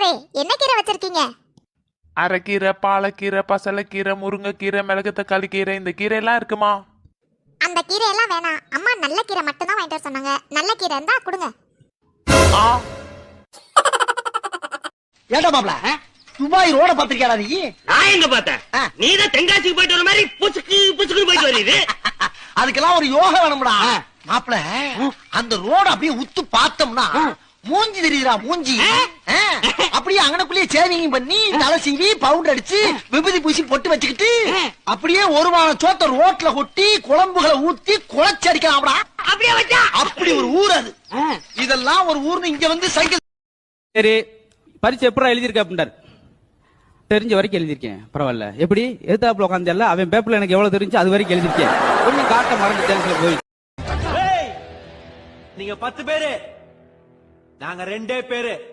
தோழரே, என்ன கீரை வச்சிருக்கீங்க? அரைக்கீரை, பாலக்கீரை, பசலைக்கீரை, முருங்கைக்கீரை, மிளகு தக்காளி கீரை, இந்த கீரை எல்லாம் இருக்குமா? அந்த கீரை எல்லாம் வேணாம். அம்மா நல்ல கீரை மட்டும் தான் வாங்கிட்டு வர சொன்னாங்க. நல்ல கீரை இருந்தா கொடுங்க. ஆ, ஏண்டா மாப்ள துபாய் ரோட பாத்திருக்கியாடா நீ? நான் எங்க பார்த்தேன்? நீதான் தென்காசிக்கு போயிட்டு வர மாதிரி புச்சுக்கு புச்சுக்கு போயிட்டு வருது. அதுக்கெல்லாம் ஒரு யோகா வேணும்டா மாப்ள. அந்த ரோட அப்படியே உத்து பார்த்தோம்னா மூஞ்சி தெரியுதுடா மூஞ்சி. அப்படியே அங்கனக்குள்ளேயே சேவிங் பண்ணி தலை சீவி பவுடர் அடிச்சு விபூதி பூசி பொட்டு வச்சுக்கிட்டு அப்படியே ஒரு வாரம் சோத்த ரோட்ல கொட்டி குழம்புகளை ஊத்தி குழச்சி அடிக்கலாம்டா. அப்படியே வச்சா அப்படி ஒரு ஊர் அது. இதெல்லாம் ஒரு ஊர்னு இங்க வந்து சைக்கிள். சரி, பரிசு எப்படா எழுதியிருக்க அப்படின்றார். தெரிஞ்ச வரைக்கும் எழுதியிருக்கேன், பரவாயில்ல. எப்படி எதிர்த்தாப்புல உட்காந்துல அவன் பேப்பர்ல எனக்கு எவ்வளவு தெரிஞ்சு அது வரைக்கும் எழுதியிருக்கேன். ஒன்னும் காட்ட மறந்துட்டேன் போய். நீங்க 10 பேரு, நாங்க 2 பேரு.